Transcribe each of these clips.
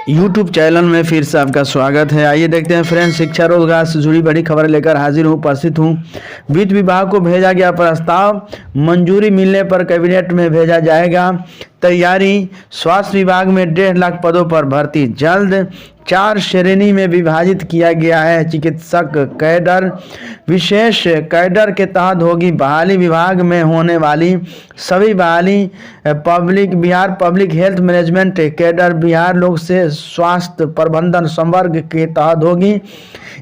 YouTube channel में फिर से आपका स्वागत है। आइए देखते हैं फ्रेंड्स, शिक्षा रोजगार से जुड़ी बड़ी खबर लेकर हाजिर हूँ, उपस्थित हूँ। वित्त विभाग को भेजा गया प्रस्ताव, मंजूरी मिलने पर कैबिनेट में भेजा जाएगा। तैयारी, स्वास्थ्य विभाग में 1.5 लाख पदों पर भर्ती जल्द। 4 श्रेणी में विभाजित किया गया है चिकित्सक कैडर। विशेष कैडर के तहत होगी बहाली। विभाग में होने वाली सभी बहाली Bihar public health management cadre Bihar लोक से स्वास्थ्य प्रबंधन संवर्ग के तहत होगी।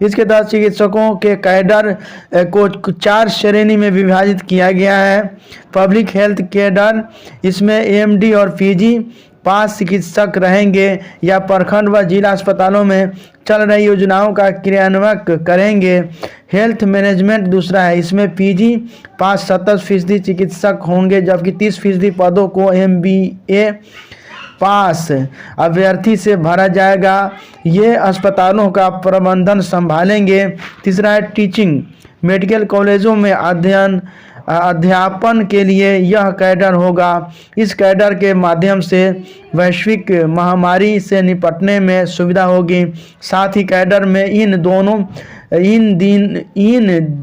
इसके तहत चिकित्सकों के कैडर को 4 श्रेणी में विभाजित किया गया है। पब्लिक हेल्थ कैडर, इसमें एमडी और पीजी पास चिकित्सक रहेंगे या प्रखंड व जिला अस्पतालों में चल रही योजनाओं का क्रियान्वयन करेंगे। हेल्थ मैनेजमेंट दूसरा है, इसमें पीजी पास 70% चिकित्सक होंगे, जबकि 30% पदों को एमबीए पास अभ्यर्थी से भरा जाएगा। ये अस्पतालों का प्रबंधन संभालेंगे। तीसरा है टीचिंग, मेडिकल कॉलेजों में अध्यापन के लिए यह कैडर होगा। इस कैडर के माध्यम से वैश्विक महामारी से निपटने में सुविधा होगी। साथ ही कैडर में इन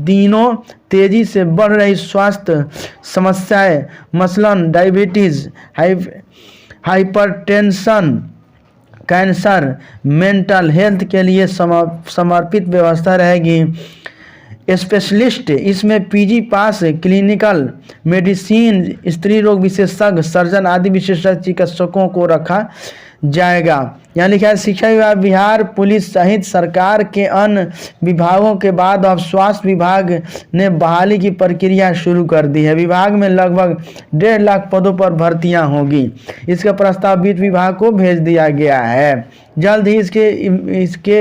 दिनों तेजी से बढ़ रही स्वास्थ्य समस्याएं, मसलन diabetes, hypertension, cancer, mental health के लिए समर्पित व्यवस्था रहेगी। स्पेशलिस्ट, इसमें पीजी पास क्लिनिकल मेडिसिन, स्त्री रोग विशेषज्ञ, सर्जन आदि विशेषज्ञ चिकित्सकों को रखा जाएगा। यहाँ लिखा है शिक्षा विभाग, बिहार पुलिस सहित सरकार के अन्य विभागों के बाद अब स्वास्थ्य विभाग ने बहाली की प्रक्रिया शुरू कर दी है। विभाग में लगभग 1.5 लाख पदों पर भर्तियां होगी। इसका प्रस्ताव वित्त विभाग को भेज दिया गया है। जल्द ही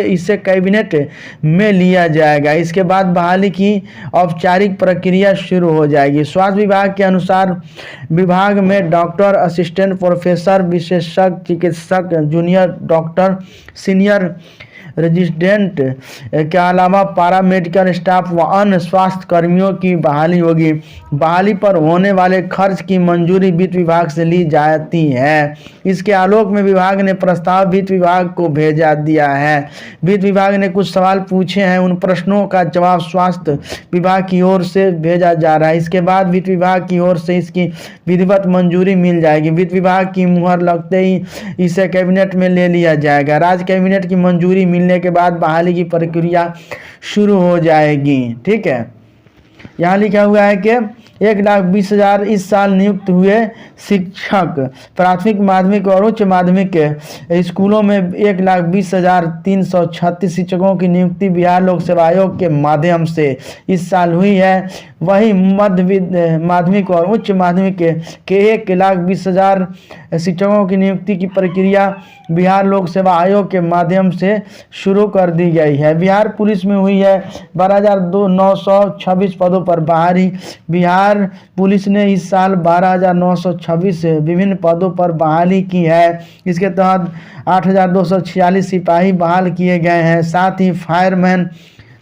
इसे कैबिनेट में लिया जाएगा। इसके बाद बहाली की औपचारिक प्रक्रिया शुरू हो जाएगी। स्वास्थ्य विभाग के अनुसार विभाग में डॉक्टर, असिस्टेंट प्रोफेसर, विशेषज्ञ चिकित्सक, जूनियर डॉक्टर, सीनियर रेजिडेंट के अलावा पैरामेडिकल स्टाफ व अन्य स्वास्थ्य कर्मियों की बहाली होगी। बहाली पर होने वाले खर्च की मंजूरी वित्त विभाग से ली जाती है। इसके आलोक में विभाग ने प्रस्ताव वित्त विभाग को भेजा दिया है। वित्त विभाग ने कुछ सवाल पूछे हैं, उन प्रश्नों का जवाब स्वास्थ्य विभाग की ओर से भेजा जा रहा है। इसके बाद वित्त विभाग की ओर से इसकी विधिवत मंजूरी मिल जाएगी। वित्त विभाग की मुहर लगते ही इसे कैबिनेट में ले लिया जाएगा। राज्य कैबिनेट की मंजूरी मिलने के बाद बहाली की प्रक्रिया शुरू हो जाएगी। ठीक है, यहाँ लिखा हुआ है कि 1,20,000 इस साल नियुक्त हुए शिक्षक। प्राथमिक, माध्यमिक और उच्च माध्यमिक स्कूलों में 1,20,336 शिक्षकों की नियुक्ति बिहार लोक सेवा आयोग के माध्यम से इस साल हुई है। वहीं मध्य माध्यमिक और उच्च माध्यमिक के 1,20,000 शिक्षकों की नियुक्ति की प्रक्रिया बिहार लोक सेवा आयोग के माध्यम से शुरू कर दी गई है। बिहार पुलिस में हुई है 12,926 पदों पर बहाली। बिहार पुलिस ने इस साल 12,926 विभिन्न पदों पर बहाली की है। इसके तहत 8,246 सिपाही बहाल किए गए हैं। साथ ही फायरमैन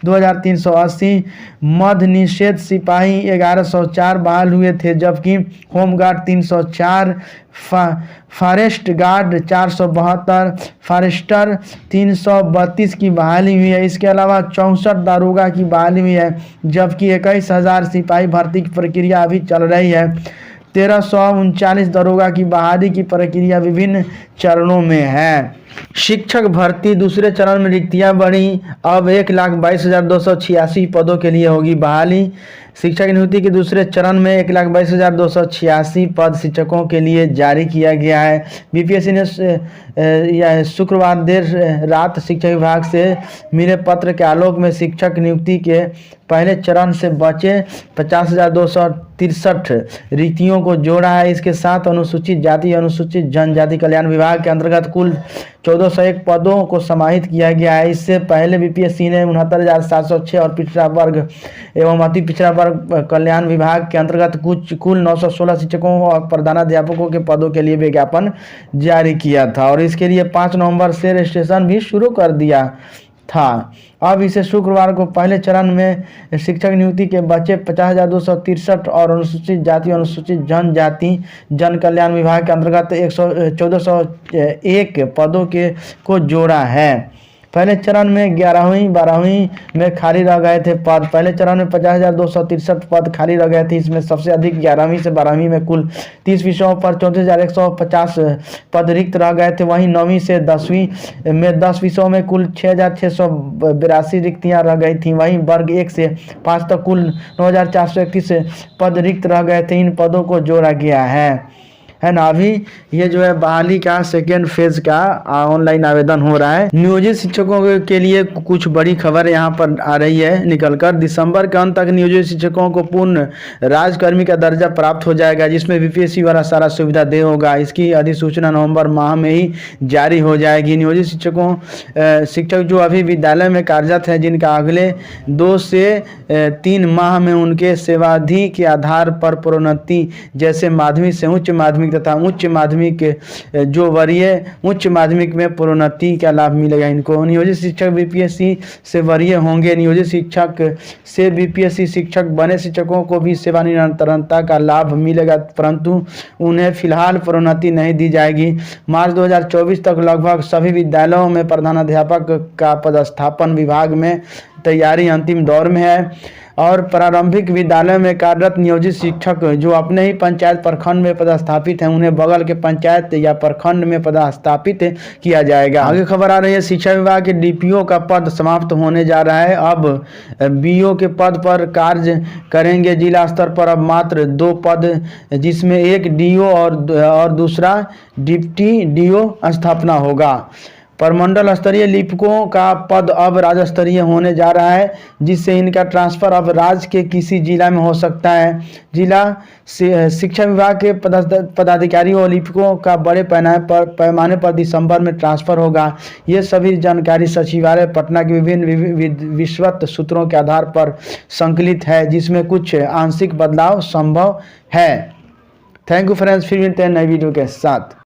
2,380, मद्य निषेध सिपाही 1,104 बहाल हुए थे, जबकि होमगार्ड 304, फॉरेस्ट गार्ड 472, फॉरेस्टर 332 की बहाली हुई है। इसके अलावा 64 दारोगा की बहाली हुई है, जबकि 21,000 सिपाही भर्ती की प्रक्रिया अभी चल रही है। 1,339 दारोगा की बहाली की प्रक्रिया विभिन्न चरणों में है। शिक्षक भर्ती दूसरे चरण में रिक्तियां बढ़ी। अब 1,22,286 पदों के लिए होगी बहाली। शिक्षक नियुक्ति के दूसरे चरण में 1,22,286 पद शिक्षकों के लिए जारी किया गया है। बीपीएससी ने शुक्रवार देर रात शिक्षा विभाग से मिले पत्र के आलोक में शिक्षक नियुक्ति के पहले चरण से बचे 50,263 रिक्तियों को जोड़ा है। इसके साथ अनुसूचित जाति, अनुसूचित जनजाति कल्याण विभाग के अंतर्गत कुल 1,401 पदों को समाहित किया गया है। इससे पहले बीपीएससी ने 69,706 और पिछड़ा वर्ग एवं अति पिछड़ा वर्ग कल्याण विभाग के अंतर्गत कुल 916 शिक्षकों और प्रधानाध्यापकों के पदों के लिए विज्ञापन जारी किया था और इसके लिए 5 नवंबर से रजिस्ट्रेशन भी शुरू कर दिया था। अब इसे शुक्रवार को पहले चरण में शिक्षक नियुक्ति के बचे 50,263 और अनुसूचित जाति अनुसूचित जनजाति जन कल्याण विभाग के अंतर्गत 1401 पदों को जोड़ा है। पहले चरण में 11वीं 12वीं में खाली रह गए थे पद। पहले चरण में 50,263 पद खाली रह गए थे। इसमें सबसे अधिक 11वीं से 12वीं में कुल 30 विषयों पर 34,150 पद रिक्त रह गए थे। वहीं 9वीं से 10वीं में 10 विषयों में कुल 6,682 रिक्तियां रह गई थीं। वहीं वर्ग 1 से 5 तक कुल 9,431 पद रिक्त रह गए थे। इन पदों को जोड़ा गया है ना। अभी ये जो है बहाली का सेकेंड फेज का ऑनलाइन आवेदन हो रहा है। नियोजित शिक्षकों के लिए कुछ बड़ी खबर यहाँ पर आ रही है निकलकर। दिसंबर के अंत तक नियोजित शिक्षकों को पूर्ण राजकर्मी का दर्जा प्राप्त हो जाएगा, जिसमें बीपीएससी वाला सारा सुविधा दे होगा। इसकी अधिसूचना नवंबर माह में ही जारी हो जाएगी। नियोजित शिक्षक जो अभी विद्यालय में कार्यरत हैं, जिनका अगले 2 से 3 माह में उनके सेवावधि के आधार पर प्रोन्नति, जैसे माध्यमिक से उच्च माध्यमिक तथा उच्च माध्यमिक जो वरीय उच्च माध्यमिक में प्रोन्नति का लाभ मिलेगा इनको। नियोजित शिक्षक बीपीएससी से वरीय होंगे। नियोजित शिक्षक से बीपीएससी शिक्षक बने शिक्षकों को भी सेवा निरंतरता का लाभ मिलेगा, परंतु उन्हें फिलहाल प्रोन्नति नहीं दी जाएगी। मार्च 2024 तक लगभग सभी विद्यालयों में प्रधानाध्यापक का पदस्थापन विभाग में तैयारी अंतिम दौर में है। और प्रारंभिक विद्यालय में कार्यरत नियोजित शिक्षक जो अपने ही पंचायत प्रखंड में पदस्थापित हैं, उन्हें बगल के पंचायत या प्रखंड में पदस्थापित किया जाएगा। आगे खबर आ रही है, शिक्षा विभाग के डीपीओ का पद समाप्त होने जा रहा है। अब बीओ के पद पर कार्य करेंगे जिला स्तर पर अब मात्र 2 पद, जिसमें एक डीओ और दूसरा डिप्टी डीओ स्थापना होगा। परमंडल स्तरीय लिपिकों का पद अब राज्य स्तरीय होने जा रहा है, जिससे इनका ट्रांसफर अब राज्य के किसी जिला में हो सकता है। जिला शिक्षा विभाग के पदाधिकारियों और लिपिकों का बड़े पैमाने पर दिसंबर में ट्रांसफर होगा। ये सभी जानकारी सचिवालय पटना के विभिन्न विश्वत सूत्रों के आधार पर संकलित है, जिसमें कुछ आंशिक बदलाव संभव है। थैंक यू फ्रेंड्स, फिर मिलते हैं नई वीडियो के साथ।